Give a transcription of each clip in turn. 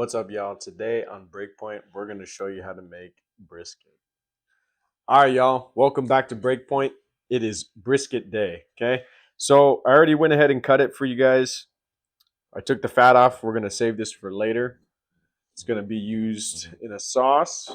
What's up, y'all? Today on Breakpoint, we're going to show you how to make brisket. All right, y'all. Welcome back to Breakpoint. It is brisket day, okay? So I already went ahead and cut it for you guys. I took the fat off. We're going to save this for later. It's going to be used in a sauce.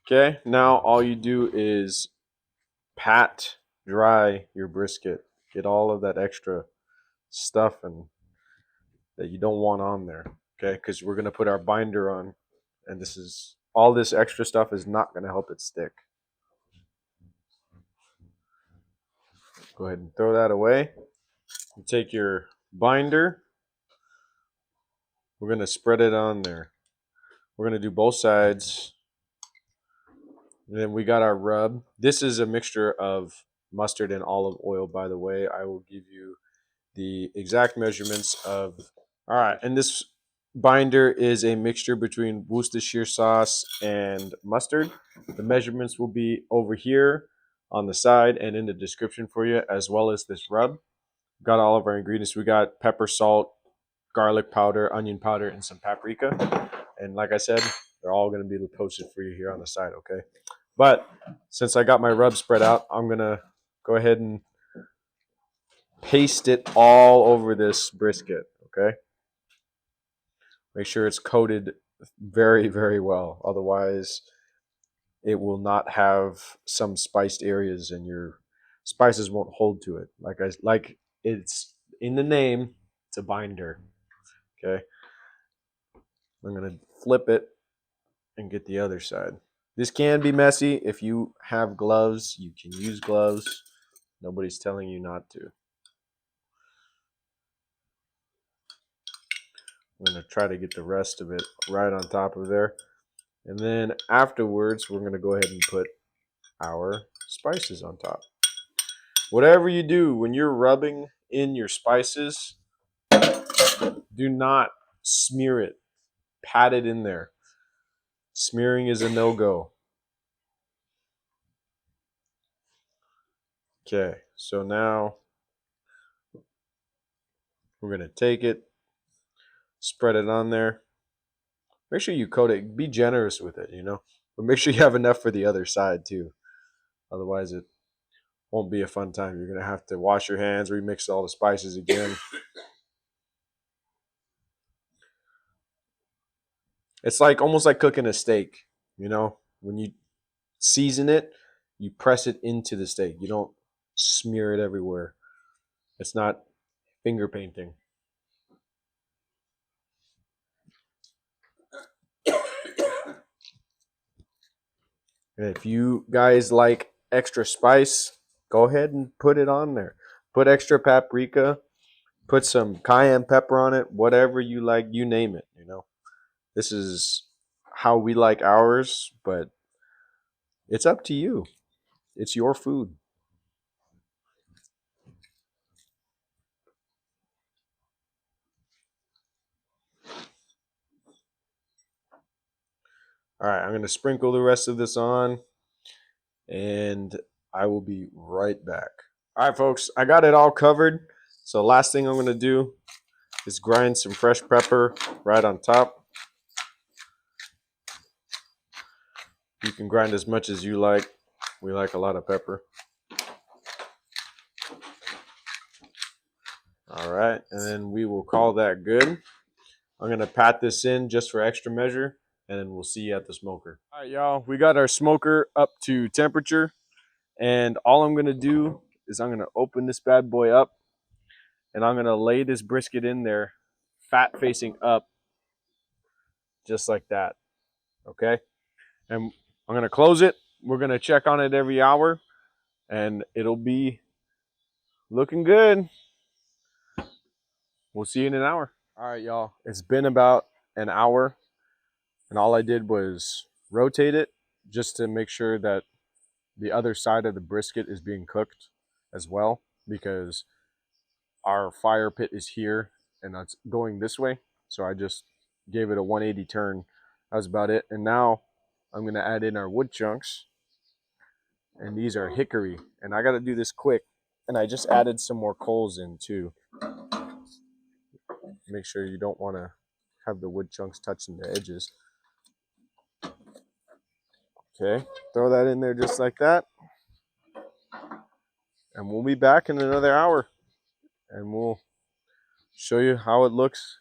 Okay, now all you do is pat dry your brisket. Get all of that extra stuff and that you don't want on there, okay? Because we're going to put our binder on, and this is all this extra stuff is not going to help it stick. Go ahead and throw that away. You take your binder. We're going to spread it on there. We're going to do both sides. And then we got our rub. This is a mixture of mustard and olive oil, by the way. I will give you the exact measurements of. All right, and this binder is a mixture between Worcestershire sauce and mustard. The measurements will be over here on the side and in the description for you, as well as this rub. Got all of our ingredients. We got pepper, salt, garlic powder, onion powder, and some paprika. And like I said, they're all going to be posted for you here on the side, okay? But since I got my rub spread out, I'm going to go ahead and paste it all over this brisket, okay? Make sure it's coated very, very well. Otherwise, it will not have some spiced areas and your spices won't hold to it. Like it's in the name, it's a binder. Okay. I'm going to flip it and get the other side. This can be messy. If you have gloves, you can use gloves. Nobody's telling you not to. I'm going to try to get the rest of it right on top of there. And then afterwards, we're going to go ahead and put our spices on top. Whatever you do when you're rubbing in your spices, do not smear it. Pat it in there. Smearing is a no-go. Okay, so now we're going to take it, spread it on there. Make sure you coat it. Be generous with it, you know. But make sure you have enough for the other side too. Otherwise, it won't be a fun time. You're going to have to wash your hands, remix all the spices again. It's like almost like cooking a steak, you know. When you season it, you press it into the steak. You don't smear it everywhere. It's not finger painting. And if you guys like extra spice, go ahead and put it on there. Put extra paprika, put some cayenne pepper on it, whatever you like, you name it, you know. This is how we like ours, but it's up to you. It's your food. All right, I'm going to sprinkle the rest of this on, and I will be right back. All right, folks, I got it all covered. So last thing I'm going to do is grind some fresh pepper right on top. You can grind as much as you like. We like a lot of pepper. All right, and then we will call that good. I'm going to pat this in just for extra measure, and then we'll see you at the smoker. All right, y'all, we got our smoker up to temperature, and all I'm going to do is I'm going to open this bad boy up, and I'm going to lay this brisket in there, fat facing up, just like that, okay? And I'm going to close it. We're going to check on it every hour, and it'll be looking good. We'll see you in an hour. All right, y'all. It's been about an hour, and all I did was rotate it just to make sure that the other side of the brisket is being cooked as well, because our fire pit is here and that's going this way. So I just gave it a 180 turn. That was about it. And now I'm going to add in our wood chunks. And these are hickory. And I got to do this quick. And I just added some more coals in too. Make sure you don't want to have the wood chunks touching the edges. Okay, throw that in there just like that. And we'll be back in another hour. And we'll show you how it looks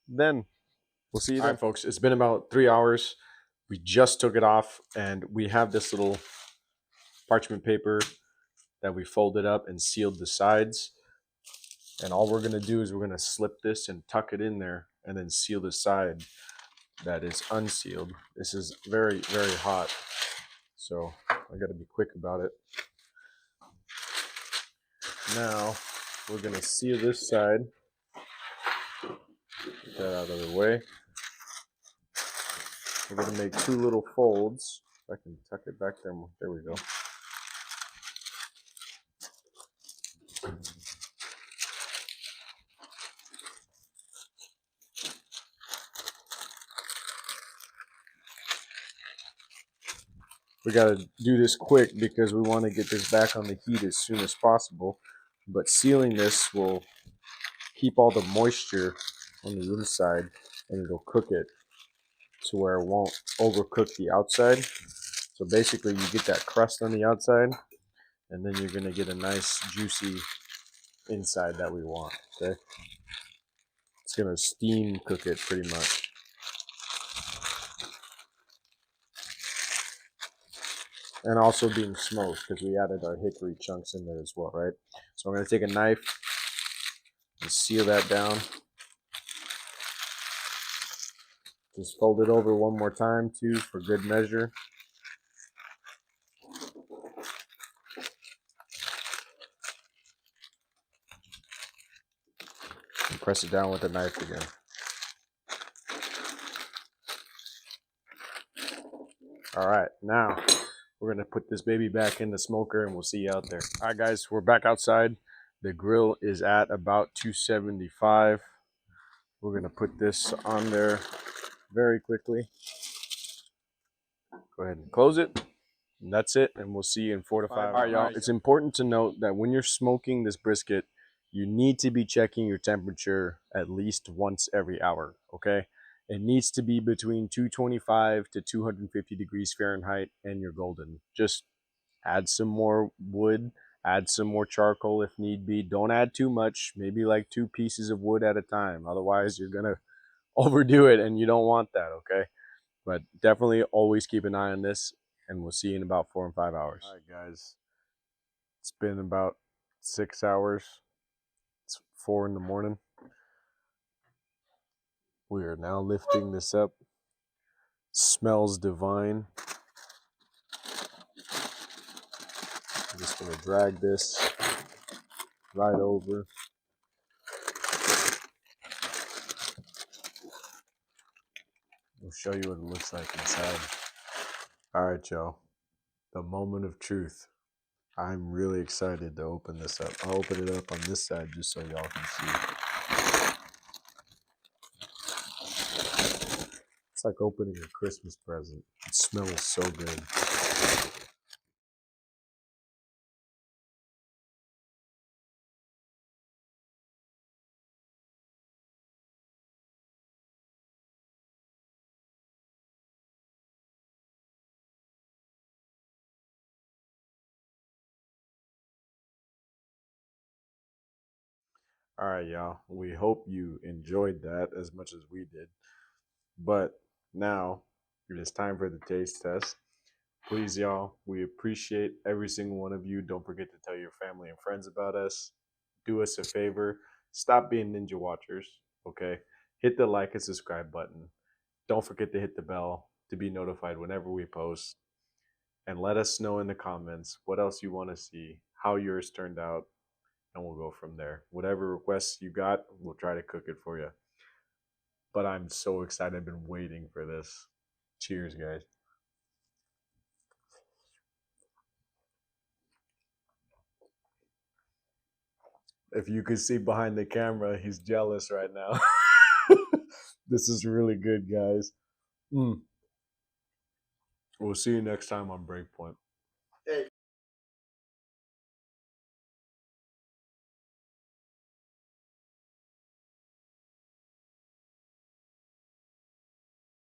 then. We'll see you then. All right, folks, it's been about 3 hours. We just took it off, and we have this little parchment paper that we folded up and sealed the sides. And all we're going to do is we're going to slip this and tuck it in there and then seal the side that is unsealed. This is very, very hot, so I got to be quick about it. Now we're going to seal this side. Get that out of the way. We're going to make 2 little folds. If I can tuck it back there. There we go. We got to do this quick because we want to get this back on the heat as soon as possible. But sealing this will keep all the moisture on the inside, and it'll cook it to where it won't overcook the outside. So basically you get that crust on the outside, and then you're going to get a nice juicy inside that we want. Okay, it's going to steam cook it pretty much. And also being smoked because we added our hickory chunks in there as well, right? So I'm going to take a knife and seal that down. Just fold it over one more time too for good measure. And press it down with the knife again. All right, now we're going to put this baby back in the smoker and we'll see you out there. All right, guys, we're back outside. The grill is at about 275. We're going to put this on there very quickly. Go ahead and close it. And that's it, and we'll see you in 4 to 5 hours. All right, y'all. It's important to note that when you're smoking this brisket, you need to be checking your temperature at least once every hour, okay? It needs to be between 225 to 250 degrees Fahrenheit, and you're golden. Just add some more wood, add some more charcoal if need be. Don't add too much, maybe like 2 pieces of wood at a time. Otherwise, you're going to overdo it, and you don't want that, okay? But definitely always keep an eye on this, and we'll see you in about 4 and 5 hours. All right, guys. It's been about 6 hours. It's 4 in the morning. We are now lifting this up. Smells divine. I'm just going to drag this right over. We'll show you what it looks like inside. All right, y'all. The moment of truth. I'm really excited to open this up. I'll open it up on this side just so y'all can see. It's like opening a Christmas present. It smells so good. All right, y'all. We hope you enjoyed that as much as we did. But now it is time for the taste test. Please, y'all, we appreciate every single one of you. Don't forget to tell your family and friends about us. Do us a favor. Stop being ninja watchers, okay? Hit the like and subscribe button. Don't forget to hit the bell to be notified whenever we post. And let us know in the comments what else you want to see, how yours turned out, and we'll go from there. Whatever requests you got, we'll try to cook it for you. But I'm so excited. I've been waiting for this. Cheers, guys. If you could see behind the camera, he's jealous right now. This is really good, guys. We'll see you next time on Breakpoint. Hey.